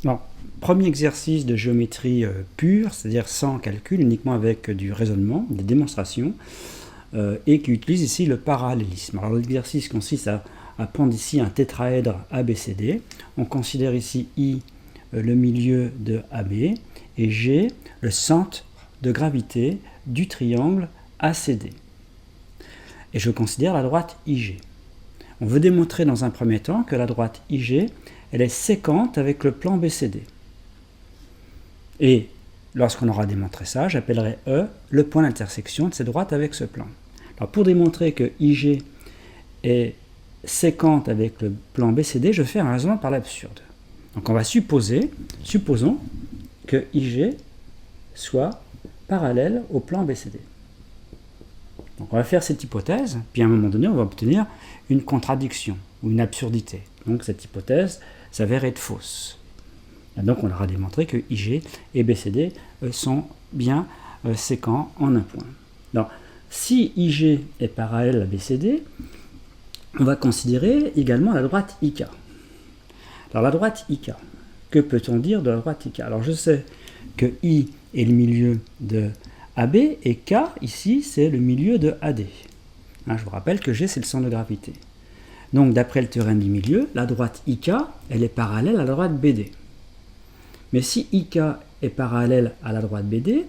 Alors, premier exercice de géométrie pure, c'est-à-dire sans calcul, uniquement avec du raisonnement, des démonstrations, et qui utilise ici le parallélisme. Alors l'exercice consiste à prendre ici un tétraèdre ABCD. On considère ici I le milieu de AB et G le centre de gravité du triangle ACD. Et je considère la droite IG. On veut démontrer dans un premier temps que la droite IG elle est séquente avec le plan BCD. Et lorsqu'on aura démontré ça, j'appellerai E le point d'intersection de ces droites avec ce plan. Alors pour démontrer que IG est séquente avec le plan BCD, je fais un raisonnement par l'absurde. Donc on va supposons que IG soit parallèle au plan BCD. Donc on va faire cette hypothèse, puis à un moment donné, on va obtenir une contradiction ou une absurdité. Donc cette hypothèse s'avère être fausse. Et donc on aura démontré que IG et BCD sont bien séquents en un point. Alors, si IG est parallèle à BCD, on va considérer également la droite IK. Alors la droite IK, que peut-on dire de la droite IK? Alors je sais que I est le milieu de AB et K, ici, c'est le milieu de AD. Je vous rappelle que G, c'est le centre de gravité. Donc, d'après le théorème du milieu, la droite IK, elle est parallèle à la droite BD. Mais si IK est parallèle à la droite BD,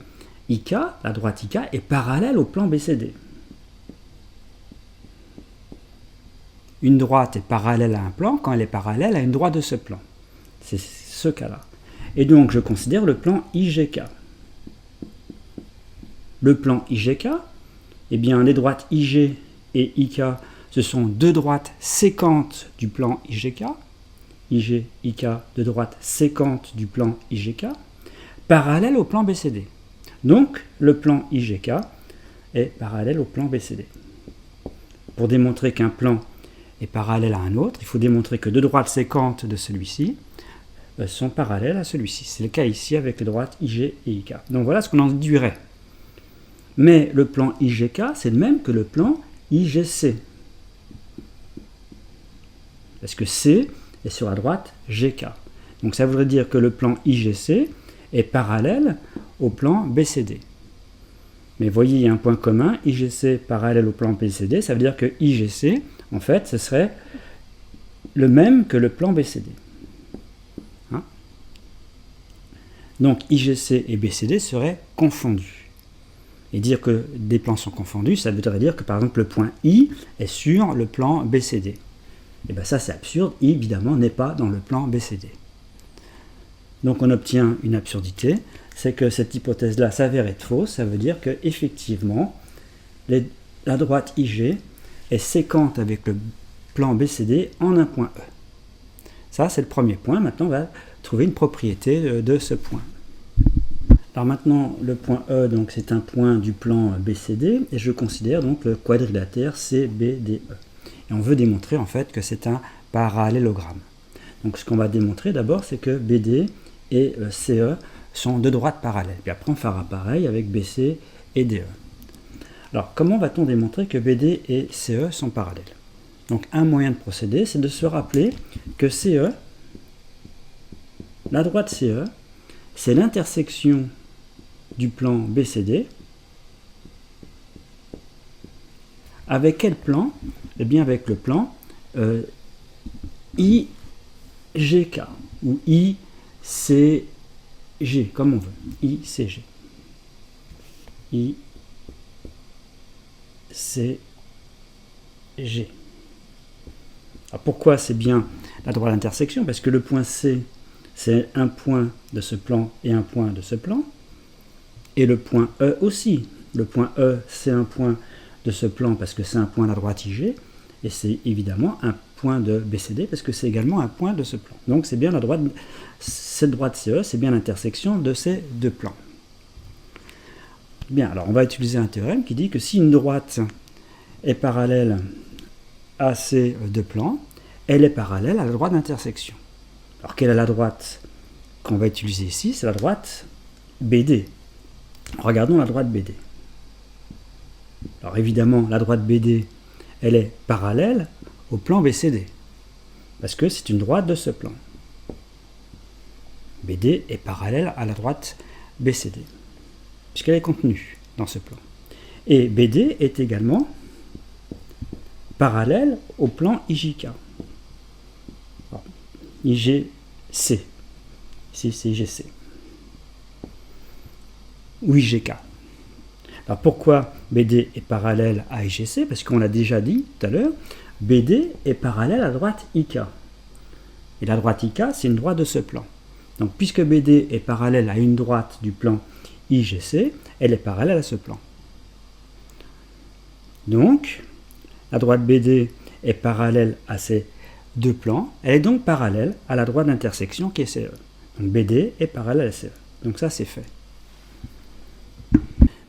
la droite IK, est parallèle au plan BCD. Une droite est parallèle à un plan quand elle est parallèle à une droite de ce plan. C'est ce cas-là. Et donc, je considère le plan IGK. Le plan IGK, eh bien, les droites IG et IK, ce sont deux droites séquentes du plan IGK. IG, IK, deux droites séquentes du plan IGK, parallèles au plan BCD. Donc, le plan IGK est parallèle au plan BCD. Pour démontrer qu'un plan est parallèle à un autre, il faut démontrer que deux droites séquentes de celui-ci sont parallèles à celui-ci. C'est le cas ici avec les droites IG et IK. Donc voilà ce qu'on en déduirait. Mais le plan IGK, c'est le même que le plan IGC. Parce que C est sur la droite GK. Donc ça voudrait dire que le plan IGC est parallèle au plan BCD. Mais voyez, il y a un point commun, IGC parallèle au plan BCD, ça veut dire que IGC, en fait, ce serait le même que le plan BCD. Donc IGC et BCD seraient confondus. Et dire que des plans sont confondus, ça voudrait dire que par exemple le point I est sur le plan BCD. Et bien ça c'est absurde, I évidemment n'est pas dans le plan BCD. Donc on obtient une absurdité, c'est que cette hypothèse-là s'avère être fausse, ça veut dire que effectivement la droite IG est séquente avec le plan BCD en un point E. Ça c'est le premier point, maintenant on va trouver une propriété de ce point. Alors maintenant, le point E, donc c'est un point du plan BCD, et je considère donc le quadrilatère CBDE. Et on veut démontrer en fait que c'est un parallélogramme. Donc ce qu'on va démontrer d'abord, c'est que BD et CE sont deux droites parallèles. Puis après, on fera pareil avec BC et DE. Alors, comment va-t-on démontrer que BD et CE sont parallèles? Donc, un moyen de procéder, c'est de se rappeler que CE, la droite CE, c'est l'intersection du plan BCD. Avec quel plan? Eh bien avec le plan IGK ou ICG, comme on veut. ICG. ICG. Alors pourquoi c'est bien la droite d'intersection? Parce que le point C, c'est un point de ce plan et un point de ce plan. Et le point E aussi. Le point E, c'est un point de ce plan parce que c'est un point de la droite IG. Et c'est évidemment un point de BCD parce que c'est également un point de ce plan. Donc c'est bien la droite, cette droite CE, c'est bien l'intersection de ces deux plans. Bien, alors on va utiliser un théorème qui dit que si une droite est parallèle à ces deux plans, elle est parallèle à la droite d'intersection. Alors quelle est la droite qu'on va utiliser ici? C'est la droite BD. Regardons la droite BD. Alors évidemment, la droite BD, elle est parallèle au plan BCD, parce que c'est une droite de ce plan. BD est parallèle à la droite BCD, puisqu'elle est contenue dans ce plan. Et BD est également parallèle au plan IJK. IGC. Ici, c'est IGC. Ou IGK. Alors pourquoi BD est parallèle à IGC? Parce qu'on l'a déjà dit tout à l'heure, BD est parallèle à la droite IK. Et la droite IK, c'est une droite de ce plan. Donc puisque BD est parallèle à une droite du plan IGC, elle est parallèle à ce plan. Donc, la droite BD est parallèle à ces deux plans, elle est donc parallèle à la droite d'intersection qui est CE. Donc BD est parallèle à CE. Donc ça, c'est fait.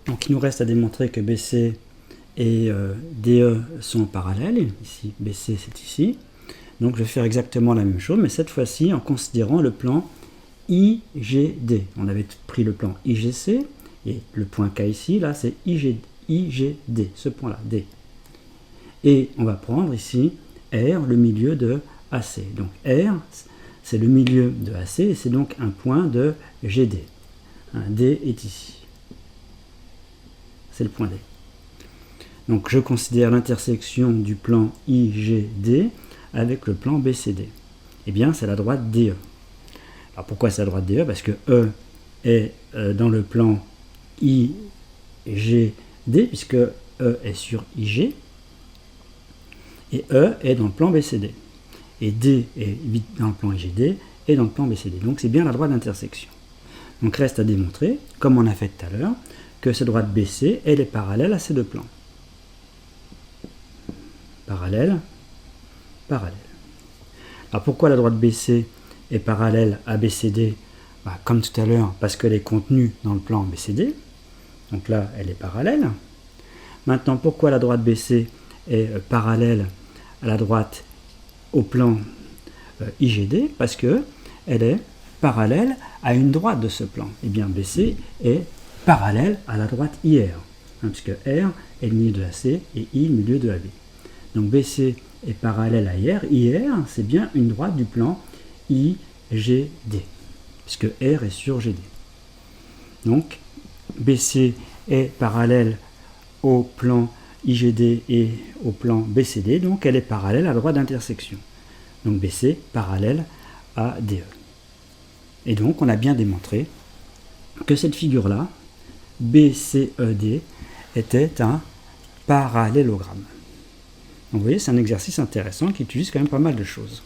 Donc il nous reste à démontrer que BC et DE sont parallèles. Ici, BC, c'est ici. Donc je vais faire exactement la même chose, mais cette fois-ci en considérant le plan IGD. On avait pris le plan IGC, et le point K ici, là, c'est IGD, ce point-là, D. Et on va prendre ici R, le milieu de AC. Donc R, c'est le milieu de AC, et c'est donc un point de GD. D est ici. C'est le point D. Donc je considère l'intersection du plan IGD avec le plan BCD. Eh bien, c'est la droite DE. Alors pourquoi c'est la droite DE? Parce que E est dans le plan IGD, puisque E est sur IG, et E est dans le plan BCD. Et D est dans le plan IGD et dans le plan BCD. Donc c'est bien la droite d'intersection. Donc reste à démontrer, comme on a fait tout à l'heure, que cette droite BC, elle est parallèle à ces deux plans. Parallèle, parallèle. Alors pourquoi la droite BC est parallèle à BCD? Comme tout à l'heure, parce qu'elle est contenue dans le plan BCD. Donc là, elle est parallèle. Maintenant, pourquoi la droite BC est parallèle à la droite au plan IGD? Parce qu'elle est parallèle à une droite de ce plan. Et bien BC est parallèle à la droite IR, puisque R est le milieu de AC et I le milieu de AB. Donc BC est parallèle à IR. IR, c'est bien une droite du plan IGD, puisque R est sur GD. Donc BC est parallèle au plan IGD et au plan BCD, donc elle est parallèle à la droite d'intersection. Donc BC parallèle à DE. Et donc on a bien démontré que cette figure-là, BCED, était un parallélogramme. Donc vous voyez, c'est un exercice intéressant qui utilise quand même pas mal de choses.